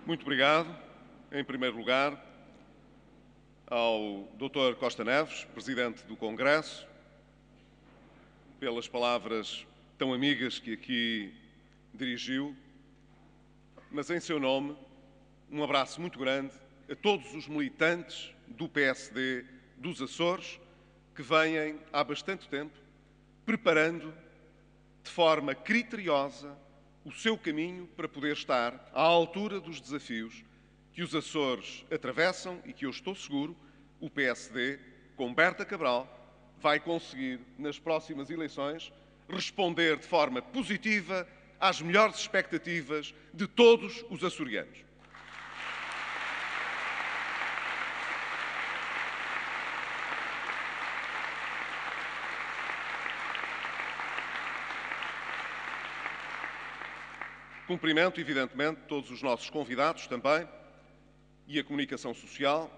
Muito obrigado, em primeiro lugar, ao Dr. Costa Neves, Presidente do Congresso, pelas palavras tão amigas que aqui dirigiu, mas em seu nome, um abraço muito grande a todos os militantes do PSD dos Açores que vêm há bastante tempo preparando de forma criteriosa o seu caminho para poder estar à altura dos desafios que os Açores atravessam e que eu estou seguro o PSD, com Berta Cabral, vai conseguir, nas próximas eleições, responder de forma positiva às melhores expectativas de todos os açorianos. Cumprimento, evidentemente, todos os nossos convidados também e a comunicação social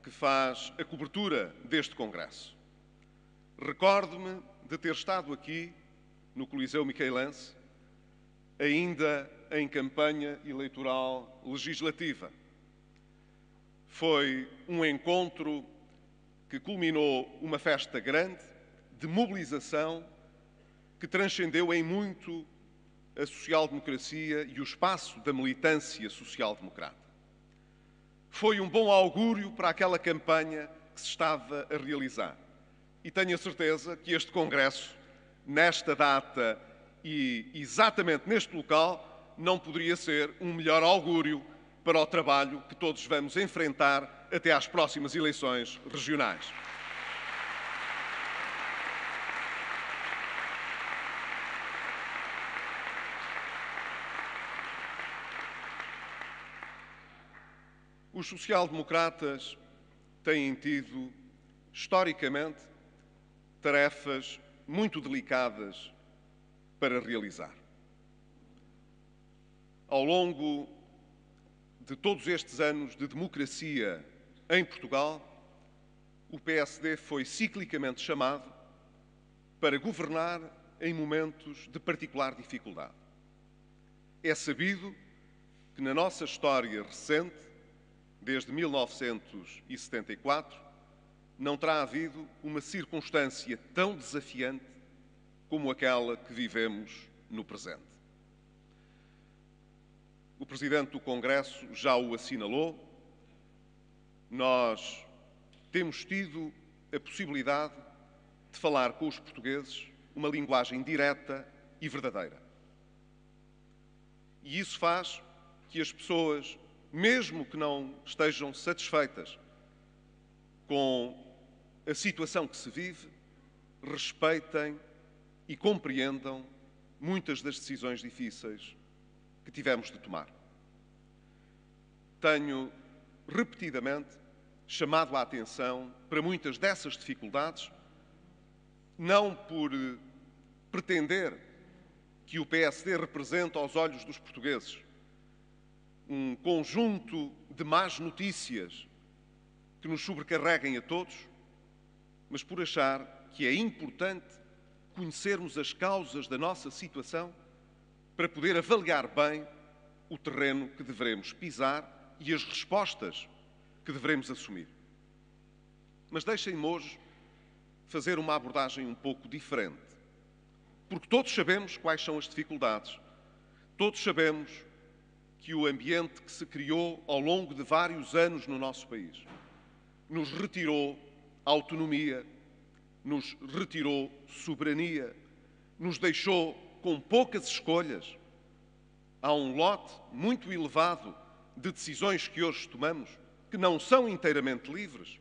que faz a cobertura deste Congresso. Recordo-me de ter estado aqui, no Coliseu Miqueilense, ainda em campanha eleitoral legislativa. Foi um encontro que culminou uma festa grande de mobilização que transcendeu em muito a social-democracia e o espaço da militância social-democrata. Foi um bom augúrio para aquela campanha que se estava a realizar. E tenho a certeza que este Congresso, nesta data e exatamente neste local, não poderia ser um melhor augúrio para o trabalho que todos vamos enfrentar até às próximas eleições regionais. Os social-democratas têm tido, historicamente, tarefas muito delicadas para realizar. Ao longo de todos estes anos de democracia em Portugal, o PSD foi ciclicamente chamado para governar em momentos de particular dificuldade. É sabido que na nossa história recente, desde 1974, não terá havido uma circunstância tão desafiante como aquela que vivemos no presente. O Presidente do Congresso já o assinalou. Nós temos tido a possibilidade de falar com os portugueses uma linguagem direta e verdadeira. E isso faz que as pessoas, mesmo que não estejam satisfeitas com a situação que se vive, respeitem e compreendam muitas das decisões difíceis que tivemos de tomar. Tenho repetidamente chamado a atenção para muitas dessas dificuldades, não por pretender que o PSD represente aos olhos dos portugueses um conjunto de más notícias que nos sobrecarreguem a todos, mas por achar que é importante conhecermos as causas da nossa situação para poder avaliar bem o terreno que devemos pisar e as respostas que devemos assumir. Mas deixem-me hoje fazer uma abordagem um pouco diferente, porque todos sabemos quais são as dificuldades, todos sabemos que o ambiente que se criou ao longo de vários anos no nosso país nos retirou autonomia, nos retirou soberania, nos deixou com poucas escolhas. Há um lote muito elevado de decisões que hoje tomamos que não são inteiramente livres,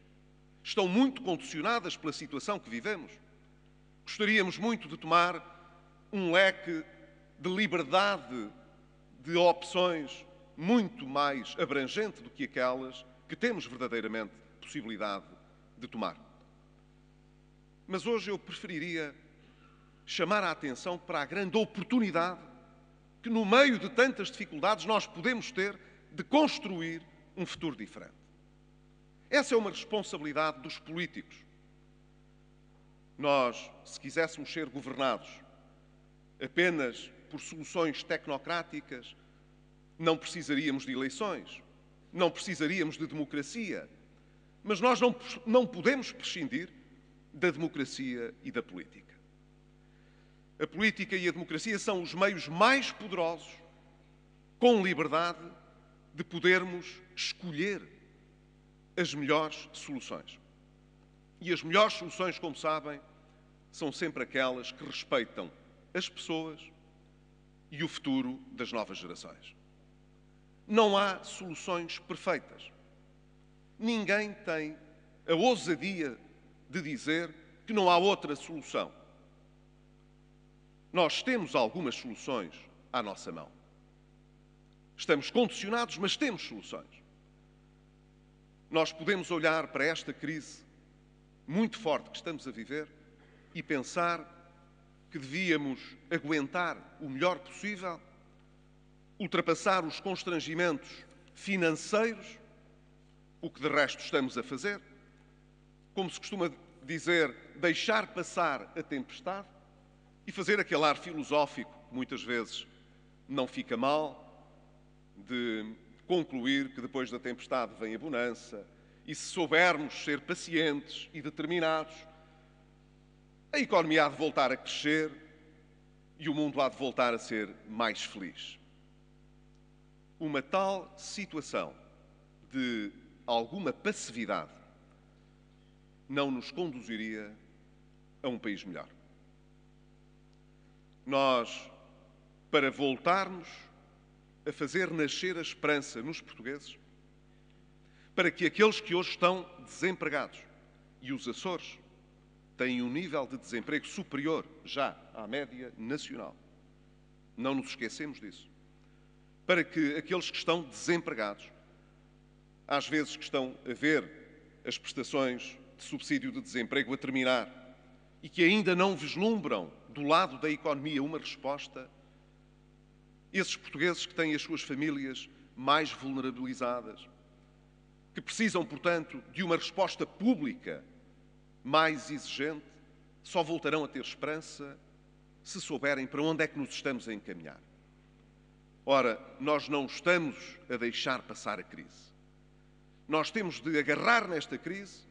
estão muito condicionadas pela situação que vivemos. Gostaríamos muito de tomar um leque de liberdade de opções muito mais abrangente do que aquelas que temos verdadeiramente possibilidade de tomar. Mas hoje eu preferiria chamar a atenção para a grande oportunidade que, no meio de tantas dificuldades, nós podemos ter de construir um futuro diferente. Essa é uma responsabilidade dos políticos. Nós, se quiséssemos ser governados apenas por soluções tecnocráticas, Não precisaríamos de eleições, não precisaríamos de democracia, mas nós não podemos prescindir da democracia e da política. A política e a democracia são os meios mais poderosos, com liberdade, de podermos escolher as melhores soluções. E as melhores soluções, como sabem, são sempre aquelas que respeitam as pessoas e o futuro das novas gerações. Não há soluções perfeitas. Ninguém tem a ousadia de dizer que não há outra solução. Nós temos algumas soluções à nossa mão. Estamos condicionados, mas temos soluções. Nós podemos olhar para esta crise muito forte que estamos a viver e pensar que devíamos aguentar o melhor possível, ultrapassar os constrangimentos financeiros, o que de resto estamos a fazer, como se costuma dizer, deixar passar a tempestade e fazer aquele ar filosófico que muitas vezes não fica mal, de concluir que depois da tempestade vem a bonança e se soubermos ser pacientes e determinados, a economia há de voltar a crescer e o mundo há de voltar a ser mais feliz. Uma tal situação de alguma passividade não nos conduziria a um país melhor. Nós, para voltarmos a fazer nascer a esperança nos portugueses, para que aqueles que hoje estão desempregados, e os Açores têm um nível de desemprego superior já à média nacional, não nos esquecemos disso, para que aqueles que estão desempregados, às vezes que estão a ver as prestações de subsídio de desemprego a terminar e que ainda não vislumbram do lado da economia uma resposta, esses portugueses que têm as suas famílias mais vulnerabilizadas, que precisam, portanto, de uma resposta pública mais exigente, só voltarão a ter esperança se souberem para onde é que nos estamos a encaminhar. Ora, nós não estamos a deixar passar a crise. Nós temos de agarrar nesta crise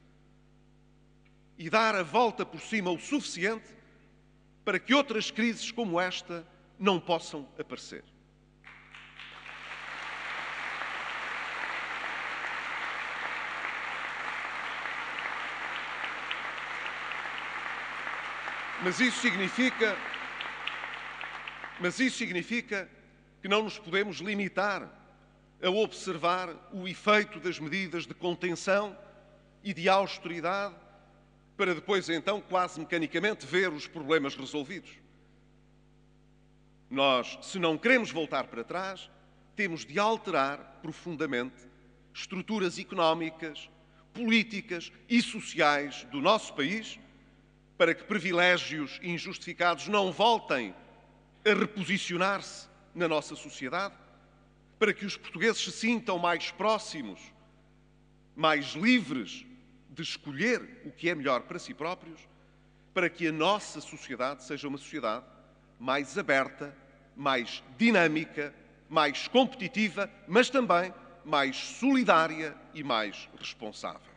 e dar a volta por cima o suficiente para que outras crises como esta não possam aparecer. Mas isso significa que não nos podemos limitar a observar o efeito das medidas de contenção e de austeridade para depois, então, quase mecanicamente, ver os problemas resolvidos. Nós, se não queremos voltar para trás, temos de alterar profundamente estruturas económicas, políticas e sociais do nosso país para que privilégios injustificados não voltem a reposicionar-se na nossa sociedade, para que os portugueses se sintam mais próximos, mais livres de escolher o que é melhor para si próprios, para que a nossa sociedade seja uma sociedade mais aberta, mais dinâmica, mais competitiva, mas também mais solidária e mais responsável.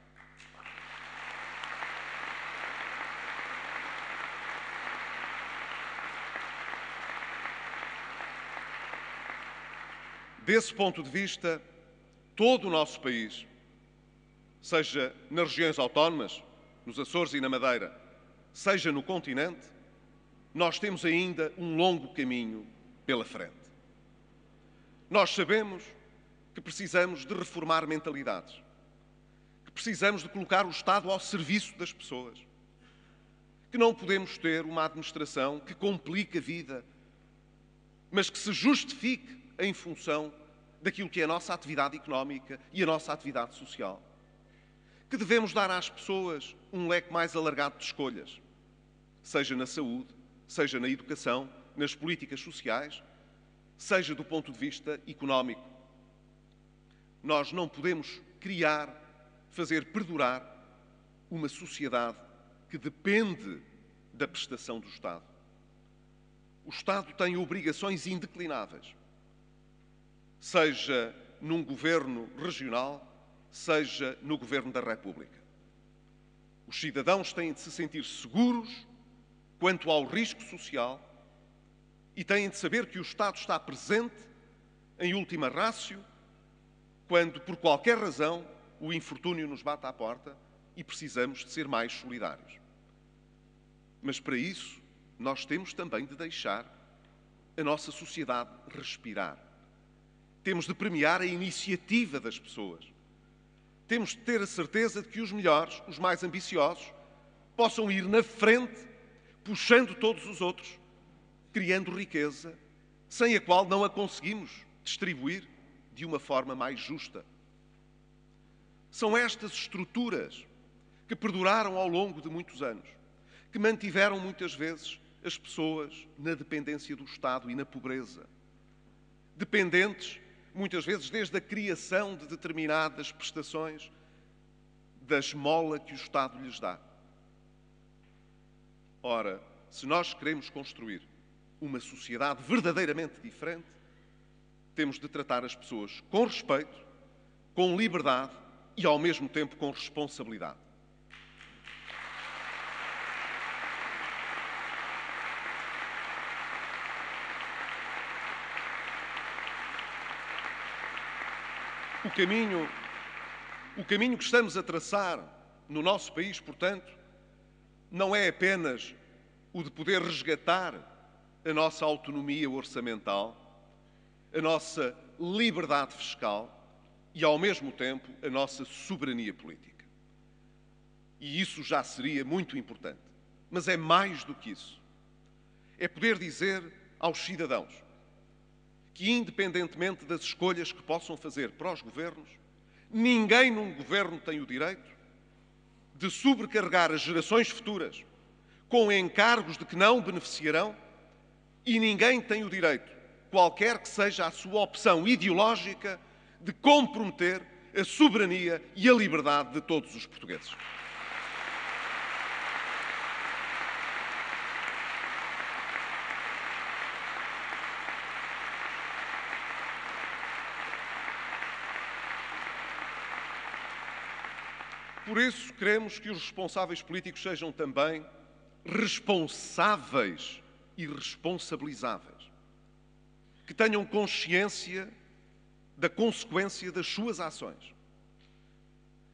Desse ponto de vista, todo o nosso país, seja nas regiões autónomas, nos Açores e na Madeira, seja no continente, nós temos ainda um longo caminho pela frente. Nós sabemos que precisamos de reformar mentalidades, que precisamos de colocar o Estado ao serviço das pessoas, que não podemos ter uma administração que complique a vida, mas que se justifique em função daquilo que é a nossa atividade económica e a nossa atividade social. Que devemos dar às pessoas um leque mais alargado de escolhas, seja na saúde, seja na educação, nas políticas sociais, seja do ponto de vista económico. Nós não podemos criar, fazer perdurar uma sociedade que depende da prestação do Estado. O Estado tem obrigações indeclináveis. seja num governo regional, seja no governo da República. Os cidadãos têm de se sentir seguros quanto ao risco social e têm de saber que o Estado está presente, em última ratio, quando, por qualquer razão, o infortúnio nos bate à porta e precisamos de ser mais solidários. Mas para isso, nós temos também de deixar a nossa sociedade respirar. Temos de premiar a iniciativa das pessoas. Temos de ter a certeza de que os melhores, os mais ambiciosos, possam ir na frente, puxando todos os outros, criando riqueza, sem a qual não a conseguimos distribuir de uma forma mais justa. São estas estruturas que perduraram ao longo de muitos anos, que mantiveram muitas vezes as pessoas na dependência do Estado e na pobreza. Dependentes, muitas vezes, desde a criação de determinadas prestações, da esmola que o Estado lhes dá. Ora, se nós queremos construir uma sociedade verdadeiramente diferente, temos de tratar as pessoas com respeito, com liberdade e, ao mesmo tempo, com responsabilidade. O caminho que estamos a traçar no nosso país, portanto, não é apenas o de poder resgatar a nossa autonomia orçamental, a nossa liberdade fiscal e, ao mesmo tempo, a nossa soberania política. E isso já seria muito importante. Mas é mais do que isso. É poder dizer aos cidadãos que, independentemente das escolhas que possam fazer para os governos, ninguém num governo tem o direito de sobrecarregar as gerações futuras com encargos de que não beneficiarão e ninguém tem o direito, qualquer que seja a sua opção ideológica, de comprometer a soberania e a liberdade de todos os portugueses. Por isso, queremos que os responsáveis políticos sejam também responsáveis e responsabilizáveis. Que tenham consciência da consequência das suas ações.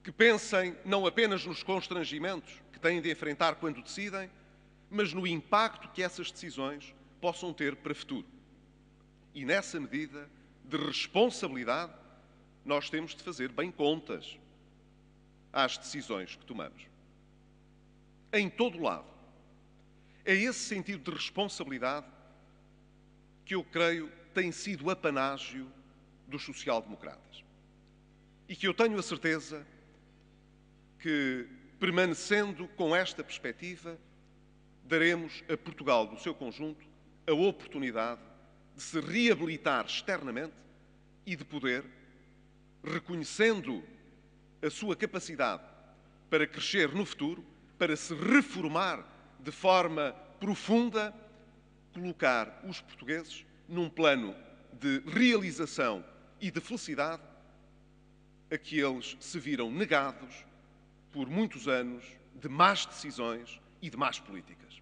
Que pensem não apenas nos constrangimentos que têm de enfrentar quando decidem, mas no impacto que essas decisões possam ter para o futuro. E nessa medida de responsabilidade, nós temos de fazer bem contas às decisões que tomamos. Em todo o lado. É esse sentido de responsabilidade que eu creio tem sido apanágio dos social-democratas. E que eu tenho a certeza que, permanecendo com esta perspectiva, daremos a Portugal, no seu conjunto, a oportunidade de se reabilitar externamente e de poder, reconhecendo a sua capacidade para crescer no futuro, para se reformar de forma profunda, colocar os portugueses num plano de realização e de felicidade a que eles se viram negados por muitos anos de más decisões e de más políticas.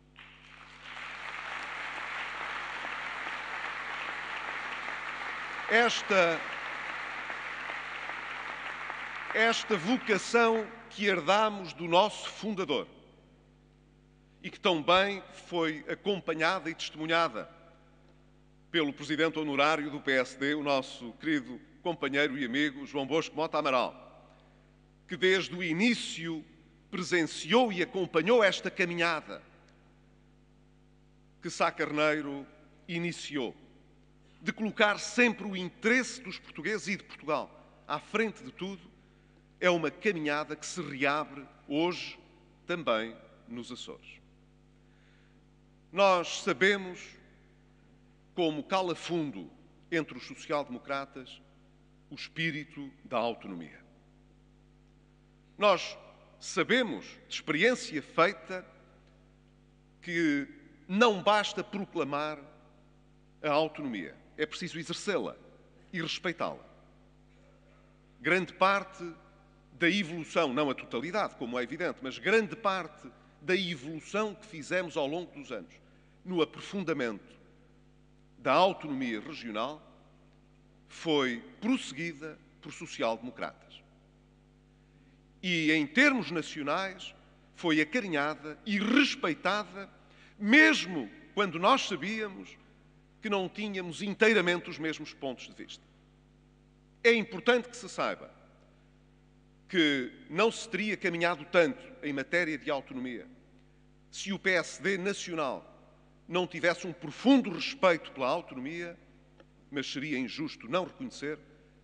Esta vocação que herdamos do nosso fundador e que tão bem foi acompanhada e testemunhada pelo presidente honorário do PSD, o nosso querido companheiro e amigo João Bosco Mota Amaral, que desde o início presenciou e acompanhou esta caminhada que Sá Carneiro iniciou, de colocar sempre o interesse dos portugueses e de Portugal à frente de tudo, é uma caminhada que se reabre hoje também nos Açores. Nós sabemos como cala fundo entre os social-democratas o espírito da autonomia. Nós sabemos, de experiência feita, que não basta proclamar a autonomia, é preciso exercê-la. e respeitá-la. Grande parte da evolução, não a totalidade, como é evidente, mas grande parte da evolução que fizemos ao longo dos anos no aprofundamento da autonomia regional foi prosseguida por social-democratas. E, em termos nacionais, foi acarinhada e respeitada, mesmo quando nós sabíamos que não tínhamos inteiramente os mesmos pontos de vista. É importante que se saiba que não se teria caminhado tanto em matéria de autonomia se o PSD nacional não tivesse um profundo respeito pela autonomia, mas seria injusto não reconhecer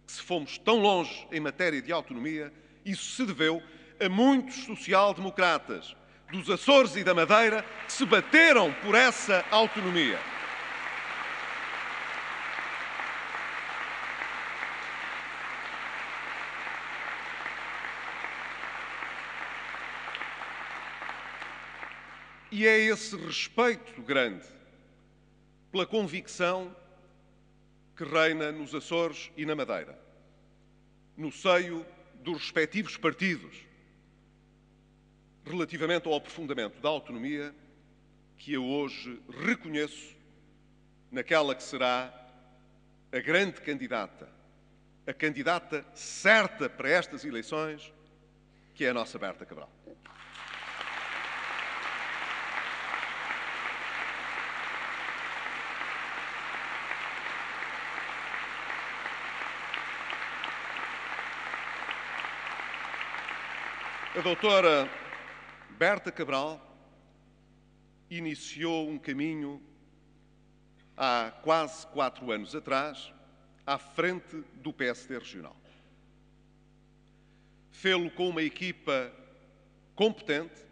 que, se fomos tão longe em matéria de autonomia, isso se deveu a muitos social-democratas dos Açores e da Madeira que se bateram por essa autonomia. E é esse respeito grande pela convicção que reina nos Açores e na Madeira, no seio dos respectivos partidos, relativamente ao aprofundamento da autonomia, que eu hoje reconheço naquela que será a grande candidata, a candidata certa para estas eleições, que é a nossa Berta Cabral. A doutora Berta Cabral iniciou um caminho há quase 4 anos atrás, à frente do PSD regional. Fê-lo com uma equipa competente,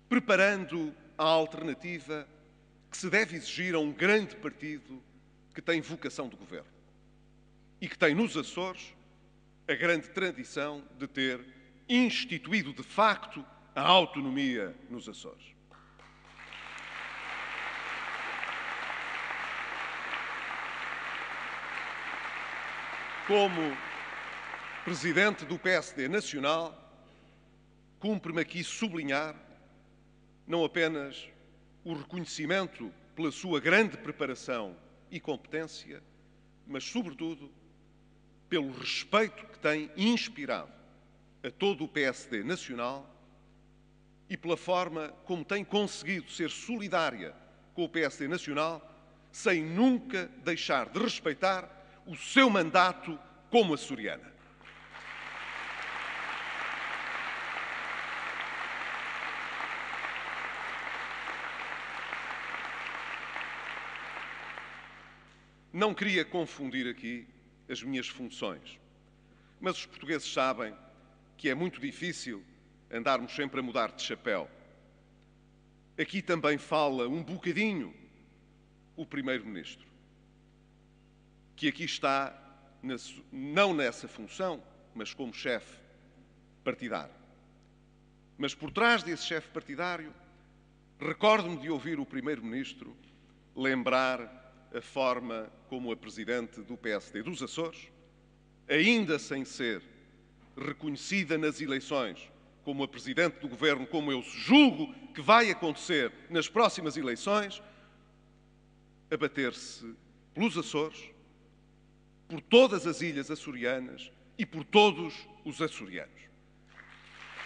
preparando a alternativa que se deve exigir a um grande partido que tem vocação de governo e que tem nos Açores a grande tradição de ter instituído de facto a autonomia nos Açores. Como presidente do PSD nacional, cumpre-me aqui sublinhar não apenas o reconhecimento pela sua grande preparação e competência, mas, sobretudo, pelo respeito que tem inspirado a todo o PSD nacional e pela forma como tem conseguido ser solidária com o PSD nacional, sem nunca deixar de respeitar o seu mandato como açoriana. Não queria confundir aqui as minhas funções, mas os portugueses sabem que é muito difícil andarmos sempre a mudar de chapéu. Aqui também fala um bocadinho o Primeiro-Ministro, que aqui está, não nessa função, mas como chefe partidário. Mas por trás desse chefe partidário, recordo-me de ouvir o Primeiro-Ministro lembrar a forma como a Presidente do PSD dos Açores, ainda sem ser reconhecida nas eleições como a Presidente do Governo, como eu julgo que vai acontecer nas próximas eleições, a bater-se pelos Açores, por todas as ilhas açorianas e por todos os açorianos.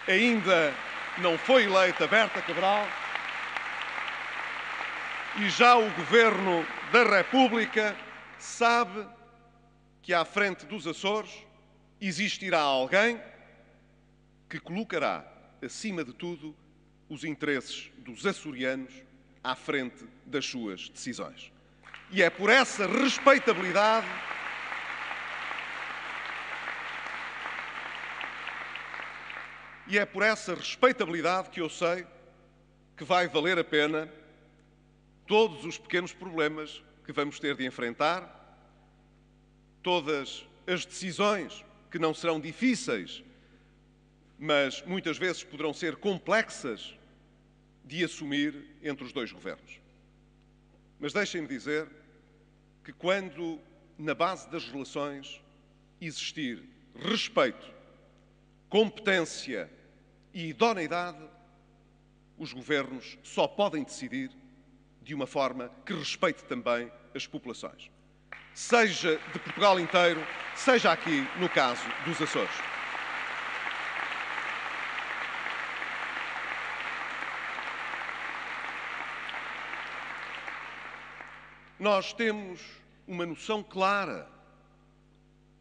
Ainda não foi eleita Berta Cabral e já o Governo da República sabe que à frente dos Açores existirá alguém que colocará, acima de tudo, os interesses dos açorianos à frente das suas decisões. E é por essa respeitabilidade que eu sei que vai valer a pena todos os pequenos problemas que vamos ter de enfrentar, todas as decisões que não serão difíceis, mas muitas vezes poderão ser complexas de assumir entre os dois governos. Mas deixem-me dizer que quando na base das relações existir respeito, competência e idoneidade, os governos só podem decidir de uma forma que respeite também as populações. Seja de Portugal inteiro, seja aqui no caso dos Açores. Nós temos uma noção clara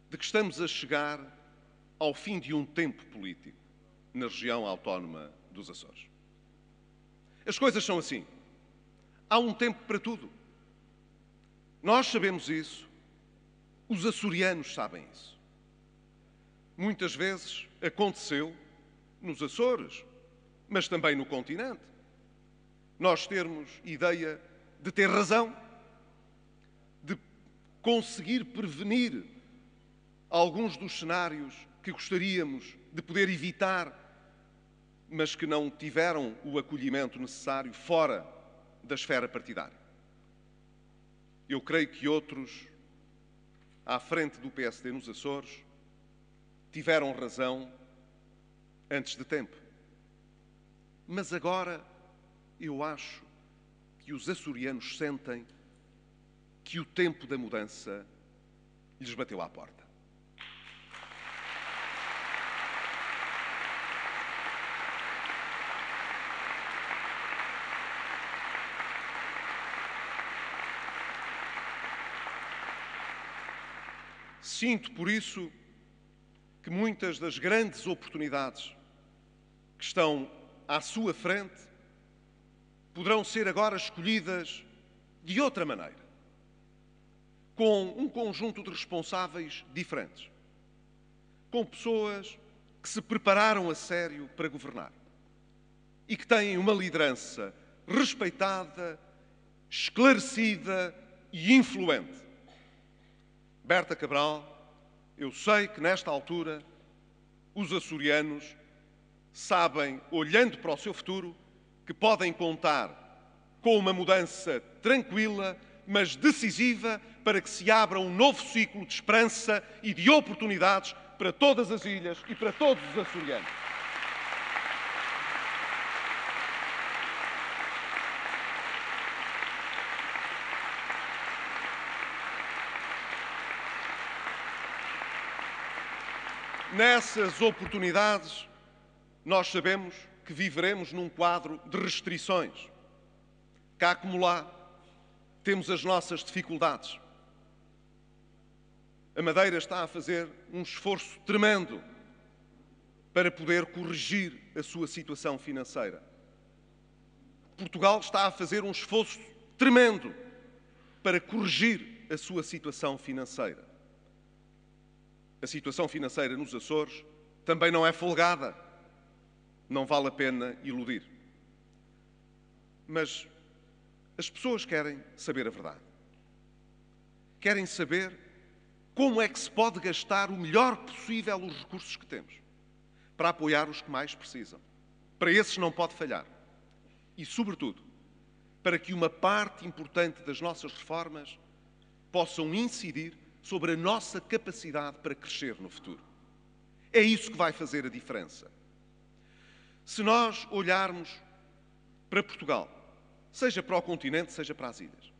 de que estamos a chegar ao fim de um tempo político na região autónoma dos Açores. As coisas são assim. Há um tempo para tudo. Nós sabemos isso, os açorianos sabem isso. Muitas vezes aconteceu nos Açores, mas também no continente, nós termos ideia de ter razão, de conseguir prevenir alguns dos cenários que gostaríamos de poder evitar, mas que não tiveram o acolhimento necessário fora da esfera partidária. Eu creio que outros, à frente do PSD nos Açores, tiveram razão antes de tempo. Mas agora eu acho que os açorianos sentem que o tempo da mudança lhes bateu à porta. Sinto, por isso, que muitas das grandes oportunidades que estão à sua frente poderão ser agora escolhidas de outra maneira, com um conjunto de responsáveis diferentes, com pessoas que se prepararam a sério para governar e que têm uma liderança respeitada, esclarecida e influente. Berta Cabral, eu sei que nesta altura os açorianos sabem, olhando para o seu futuro, que podem contar com uma mudança tranquila, mas decisiva, para que se abra um novo ciclo de esperança e de oportunidades para todas as ilhas e para todos os açorianos. Nessas oportunidades, nós sabemos que viveremos num quadro de restrições. Cá como lá, temos as nossas dificuldades. A Madeira está a fazer um esforço tremendo para poder corrigir a sua situação financeira. Portugal está a fazer um esforço tremendo para corrigir a sua situação financeira. A situação financeira nos Açores também não é folgada. Não vale a pena iludir. Mas as pessoas querem saber a verdade. Querem saber como é que se pode gastar o melhor possível os recursos que temos para apoiar os que mais precisam. Para esses não pode falhar. E, sobretudo, para que uma parte importante das nossas reformas possam incidir sobre a nossa capacidade para crescer no futuro. É isso que vai fazer a diferença. Se nós olharmos para Portugal, seja para o continente, seja para as ilhas,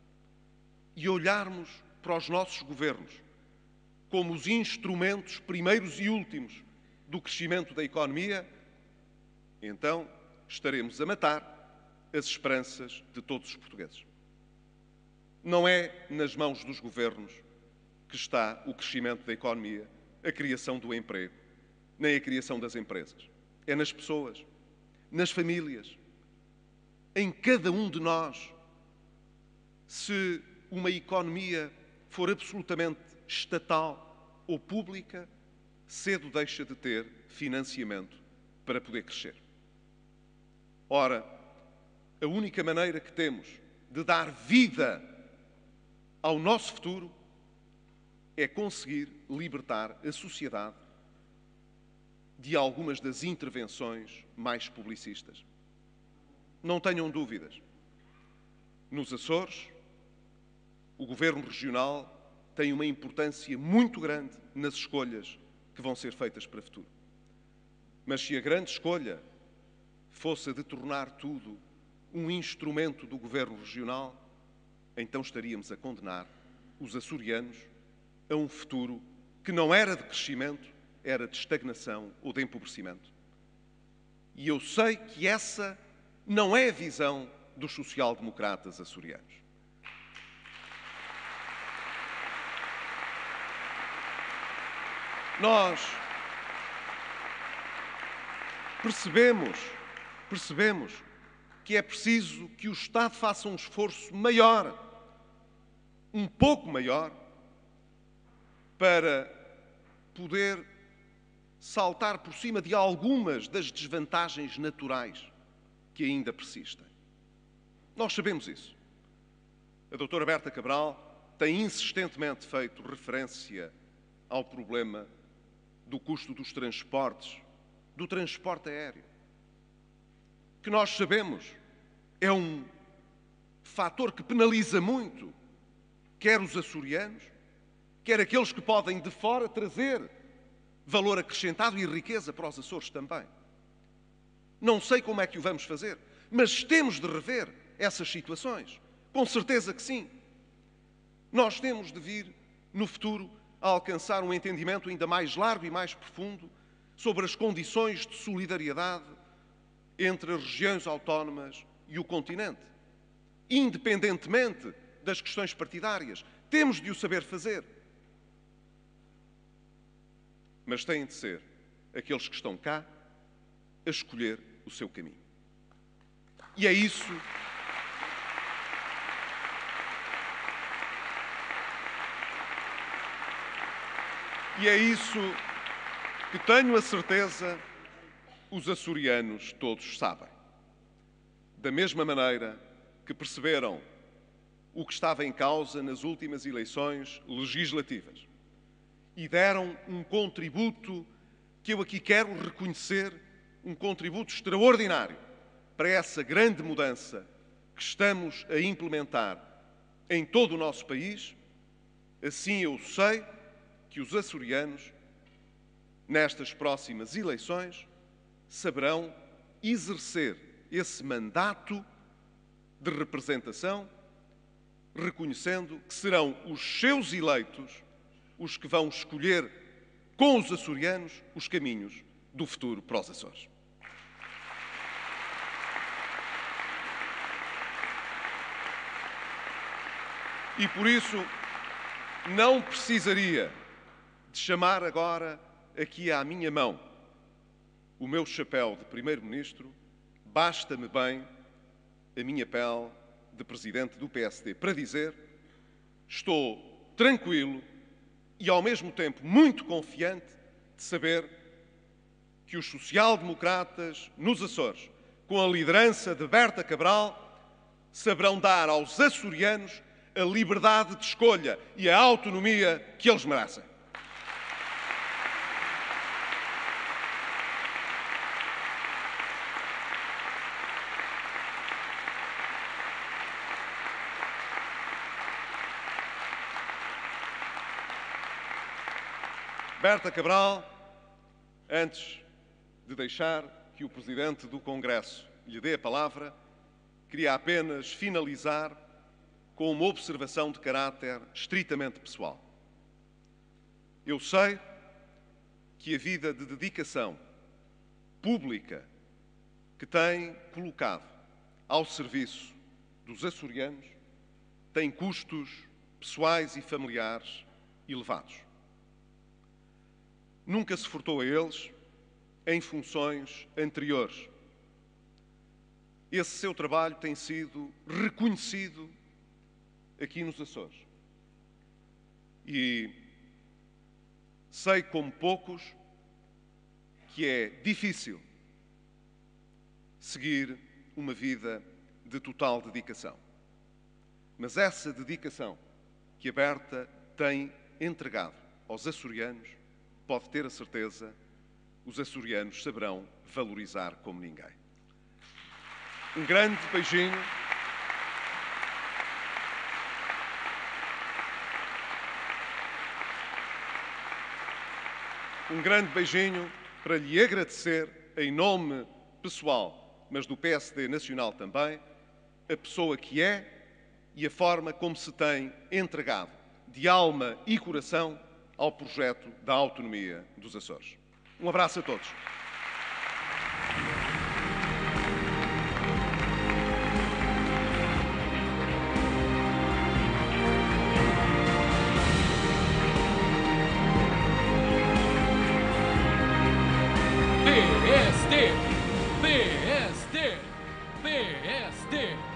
e olharmos para os nossos governos como os instrumentos primeiros e últimos do crescimento da economia, então estaremos a matar as esperanças de todos os portugueses. Não é nas mãos dos governos que está o crescimento da economia, a criação do emprego, nem a criação das empresas. É nas pessoas, nas famílias, em cada um de nós. Se uma economia for absolutamente estatal ou pública, cedo deixa de ter financiamento para poder crescer. Ora, a única maneira que temos de dar vida ao nosso futuro é conseguir libertar a sociedade de algumas das intervenções mais publicistas. Não tenham dúvidas. Nos Açores, o o Governo Regional tem uma importância muito grande nas escolhas que vão ser feitas para o futuro. Mas se a grande escolha fosse a de tornar tudo um instrumento do Governo Regional, então estaríamos a condenar os açorianos a um futuro que não era de crescimento, era de estagnação ou de empobrecimento. E eu sei que essa não é a visão dos social-democratas açorianos. Nós percebemos que é preciso que o Estado faça um esforço maior, um pouco maior, para poder saltar por cima de algumas das desvantagens naturais que ainda persistem. Nós sabemos isso. A doutora Berta Cabral tem insistentemente feito referência ao problema do custo dos transportes, do transporte aéreo, que nós sabemos é um fator que penaliza muito, quer os açorianos, quer aqueles que podem de fora trazer valor acrescentado e riqueza para os Açores também. Não sei como é que o vamos fazer, mas temos de rever essas situações. Com certeza que sim. Nós temos de vir, no futuro, a alcançar um entendimento ainda mais largo e mais profundo sobre as condições de solidariedade entre as regiões autónomas e o continente. Independentemente das questões partidárias, temos de o saber fazer. Mas têm de ser aqueles que estão cá a escolher o seu caminho. E é isso que tenho a certeza os açorianos todos sabem. Da mesma maneira que perceberam o que estava em causa nas últimas eleições legislativas e deram um contributo que eu aqui quero reconhecer, um contributo extraordinário para essa grande mudança que estamos a implementar em todo o nosso país, assim eu sei que os açorianos, nestas próximas eleições, saberão exercer esse mandato de representação, reconhecendo que serão os seus eleitos os que vão escolher com os açorianos os caminhos do futuro para os Açores. E por isso não precisaria de chamar agora aqui à minha mão o meu chapéu de Primeiro-Ministro, basta-me bem a minha pele de Presidente do PSD para dizer: estou tranquilo e ao mesmo tempo muito confiante de saber que os social-democratas nos Açores, com a liderança de Berta Cabral, saberão dar aos açorianos a liberdade de escolha e a autonomia que eles merecem. Berta Cabral, antes de deixar que o Presidente do Congresso lhe dê a palavra, queria apenas finalizar com uma observação de caráter estritamente pessoal. Eu sei que a vida de dedicação pública que tem colocado ao serviço dos açorianos tem custos pessoais e familiares elevados. Nunca se furtou a eles em funções anteriores. Esse seu trabalho tem sido reconhecido aqui nos Açores. E sei, como poucos, que é difícil seguir uma vida de total dedicação. Mas essa dedicação que a Berta tem entregado aos açorianos, pode ter a certeza, os açorianos saberão valorizar como ninguém. Um grande beijinho. um grande beijinho para lhe agradecer, em nome pessoal, mas do PSD Nacional também, a pessoa que é e a forma como se tem entregado, de alma e coração, ao projeto da autonomia dos Açores. Um abraço a todos. PSD, PSD, PSD.